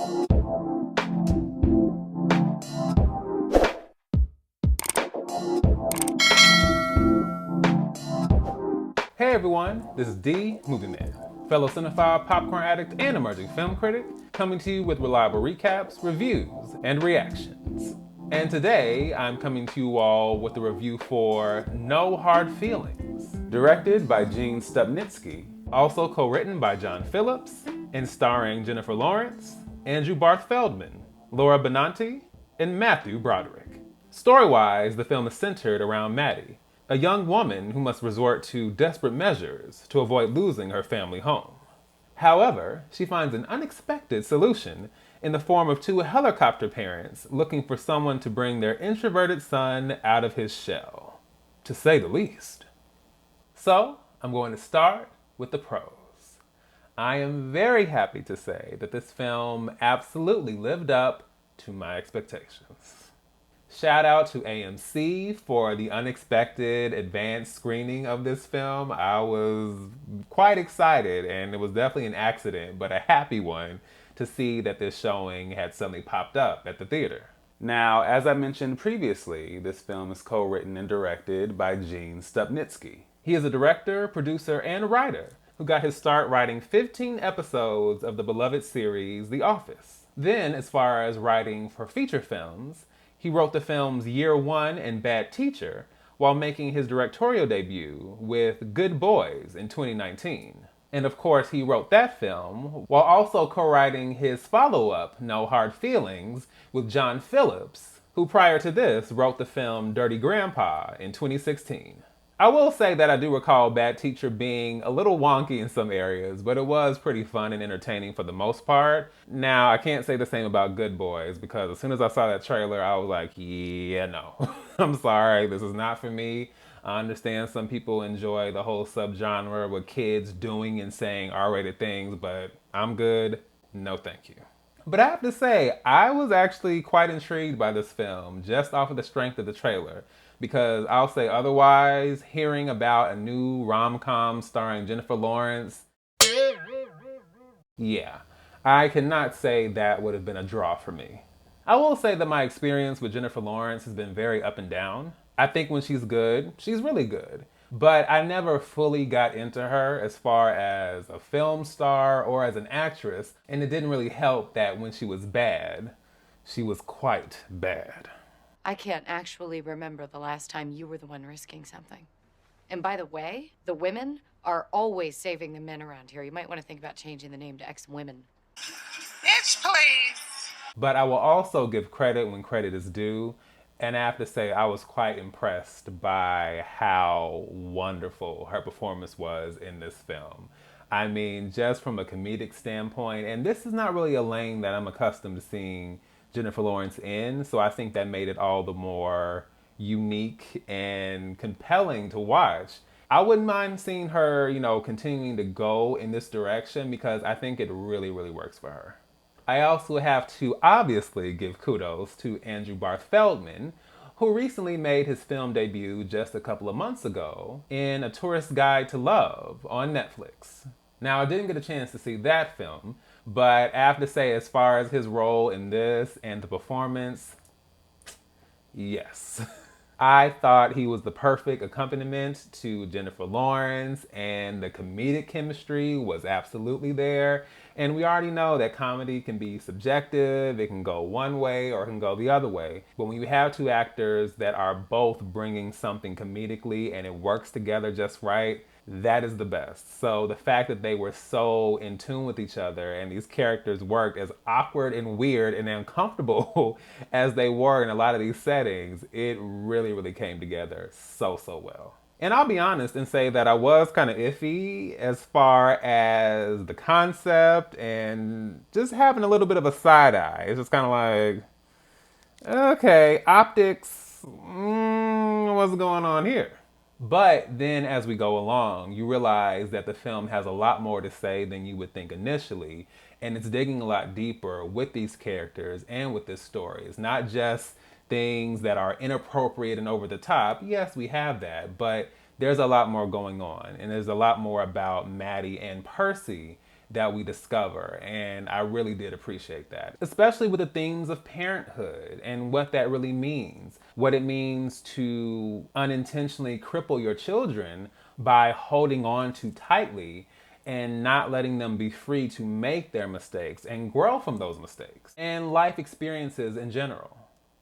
Hey everyone, this is D, Movieman, fellow cinephile, popcorn addict, and emerging film critic, coming to you with reliable recaps, reviews, and reactions. And today, I'm coming to you all with a review for No Hard Feelings, directed by Stupnitsky, also co-written by John Phillips, and starring Jennifer Lawrence, Andrew Barth Feldman, Laura Benanti, and Matthew Broderick. Story-wise, the film is centered around Maddie, a young woman who must resort to desperate measures to avoid losing her family home. However, she finds an unexpected solution in the form of two helicopter parents looking for someone to bring their introverted son out of his shell, to say the least. So, I'm going to start with the pros. I am very happy to say that this film absolutely lived up to my expectations. Shout out to AMC for the unexpected advanced screening of this film. I was quite excited, and it was definitely an accident, but a happy one, to see that this showing had suddenly popped up at the theater. Now, as I mentioned previously, this film is co-written and directed by Stupnitsky. He is a director, producer, and writer who got his start writing 15 episodes of the beloved series The Office. Then, as far as writing for feature films, he wrote the films Year One and Bad Teacher while making his directorial debut with Good Boys in 2019. And of course, he wrote that film while also co-writing his follow-up, No Hard Feelings, with John Phillips, who prior to this wrote the film Dirty Grandpa in 2016. I will say that I do recall Bad Teacher being a little wonky in some areas, but it was pretty fun and entertaining for the most part. Now, I can't say the same about Good Boys, because as soon as I saw that trailer, I was like, yeah, no. I'm sorry, this is not for me. I understand some people enjoy the whole subgenre with kids doing and saying R-rated things, but I'm good. No, thank you. But I have to say, I was actually quite intrigued by this film just off of the strength of the trailer. Because I'll say otherwise, hearing about a new rom-com starring Jennifer Lawrence, yeah, I cannot say that would have been a draw for me. I will say that my experience with Jennifer Lawrence has been very up and down. I think when she's good, she's really good. But I never fully got into her as far as a film star or as an actress, and it didn't really help that when she was bad, she was quite bad. I can't actually remember the last time you were the one risking something. And by the way, the women are always saving the men around here. You might want to think about changing the name to ex-women. Bitch, please. But I will also give credit when credit is due. And I have to say, I was quite impressed by how wonderful her performance was in this film. I mean, just from a comedic standpoint, and this is not really a lane that I'm accustomed to seeing Jennifer Lawrence in, so I think that made it all the more unique and compelling to watch. I wouldn't mind seeing her, continuing to go in this direction because I think it really, really works for her. I also have to obviously give kudos to Andrew Barth Feldman, who recently made his film debut just a couple of months ago in A Tourist's Guide to Love on Netflix. Now, I didn't get a chance to see that film, but I have to say, as far as his role in this and the performance, yes. I thought he was the perfect accompaniment to Jennifer Lawrence, and the comedic chemistry was absolutely there. And we already know that comedy can be subjective, it can go one way or it can go the other way. But when you have two actors that are both bringing something comedically and it works together just right, that is the best. So the fact that they were so in tune with each other and these characters worked as awkward and weird and uncomfortable as they were in a lot of these settings, it really, really came together so, so well. And I'll be honest and say that I was kind of iffy as far as the concept and just having a little bit of a side eye. It's just kind of like, okay, optics, what's going on here? But then as we go along, you realize that the film has a lot more to say than you would think initially. And it's digging a lot deeper with these characters and with this story. It's not just things that are inappropriate and over the top. Yes, we have that, but there's a lot more going on. And there's a lot more about Maddie and Percy that we discover, and I really did appreciate that. Especially with the themes of parenthood and what that really means. What it means to unintentionally cripple your children by holding on too tightly and not letting them be free to make their mistakes and grow from those mistakes, and life experiences in general.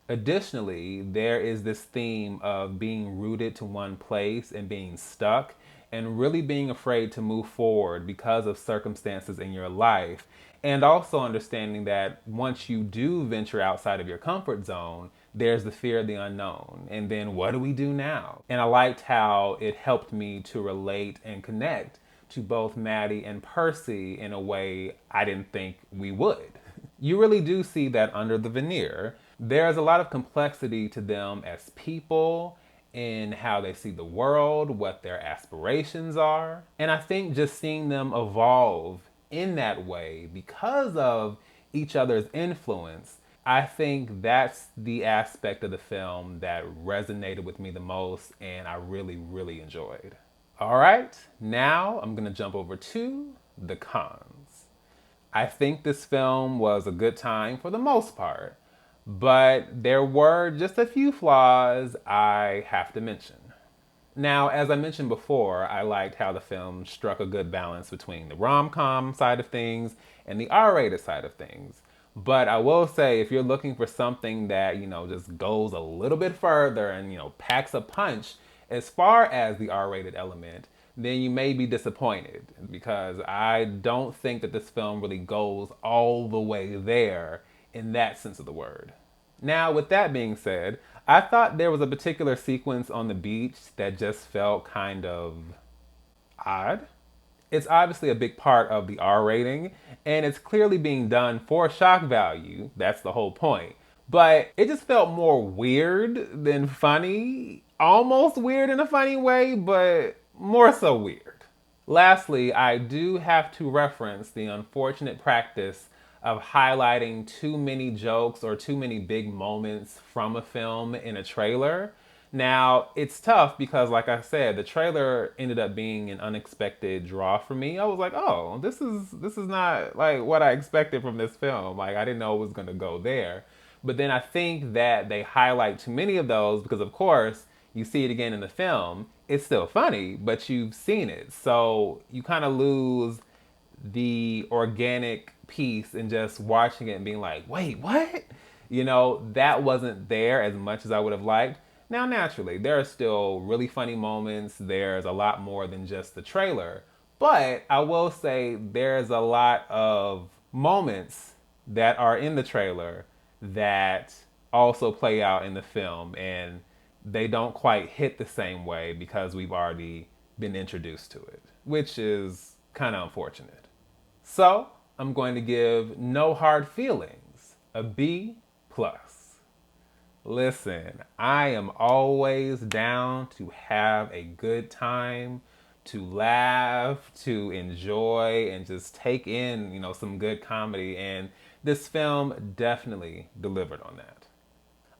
Additionally, there is this theme of being rooted to one place and being stuck and really being afraid to move forward because of circumstances in your life. And also understanding that once you do venture outside of your comfort zone, there's the fear of the unknown. And then what do we do now? And I liked how it helped me to relate and connect to both Maddie and Percy in a way I didn't think we would. You really do see that under the veneer, there's a lot of complexity to them as people, in how they see the world, what their aspirations are. And I think just seeing them evolve in that way because of each other's influence, I think that's the aspect of the film that resonated with me the most and I really, really enjoyed. All right, now I'm gonna jump over to the cons. I think this film was a good time for the most part, but there were just a few flaws I have to mention. Now, as I mentioned before, I liked how the film struck a good balance between the rom-com side of things and the R-rated side of things. But I will say, if you're looking for something that, just goes a little bit further and, packs a punch as far as the R-rated element, then you may be disappointed, because I don't think that this film really goes all the way there in that sense of the word. Now, with that being said, I thought there was a particular sequence on the beach that just felt kind of odd. It's obviously a big part of the R rating, and it's clearly being done for shock value. That's the whole point. But it just felt more weird than funny. Almost weird in a funny way, but more so weird. Lastly, I do have to reference the unfortunate practice of highlighting too many jokes or too many big moments from a film in a trailer. Now, it's tough because, like I said, the trailer ended up being an unexpected draw for me. I was like, oh, this is not like what I expected from this film. Like, I didn't know it was gonna go there. But then I think that they highlight too many of those because, of course, you see it again in the film. It's still funny, but you've seen it. So you kind of lose the organic piece and just watching it and being like, wait, what? That wasn't there as much as I would have liked. Now, naturally, there are still really funny moments. There's a lot more than just the trailer. But I will say there's a lot of moments that are in the trailer that also play out in the film, and they don't quite hit the same way because we've already been introduced to it, which is kind of unfortunate. So I'm going to give No Hard Feelings a B+. Listen, I am always down to have a good time, to laugh, to enjoy, and just take in, some good comedy. And this film definitely delivered on that.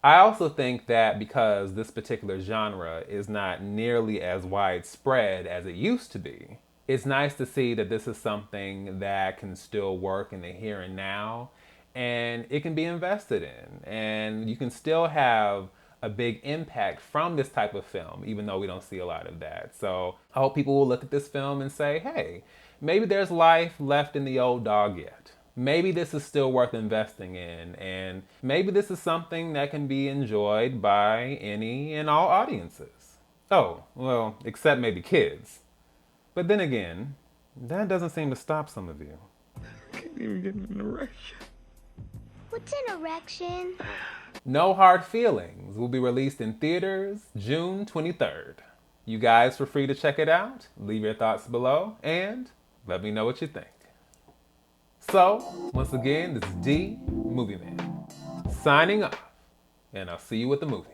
I also think that because this particular genre is not nearly as widespread as it used to be, it's nice to see that this is something that can still work in the here and now, and it can be invested in, and you can still have a big impact from this type of film, even though we don't see a lot of that. So I hope people will look at this film and say, hey, maybe there's life left in the old dog yet. Maybe this is still worth investing in, and maybe this is something that can be enjoyed by any and all audiences. Oh, well, except maybe kids. But then again, that doesn't seem to stop some of you. I can't even get an erection. What's an erection? No Hard Feelings will be released in theaters June 23rd. You guys are free to check it out. Leave your thoughts below and let me know what you think. So, once again, this is D, Movieman, signing off, and I'll see you at the movies.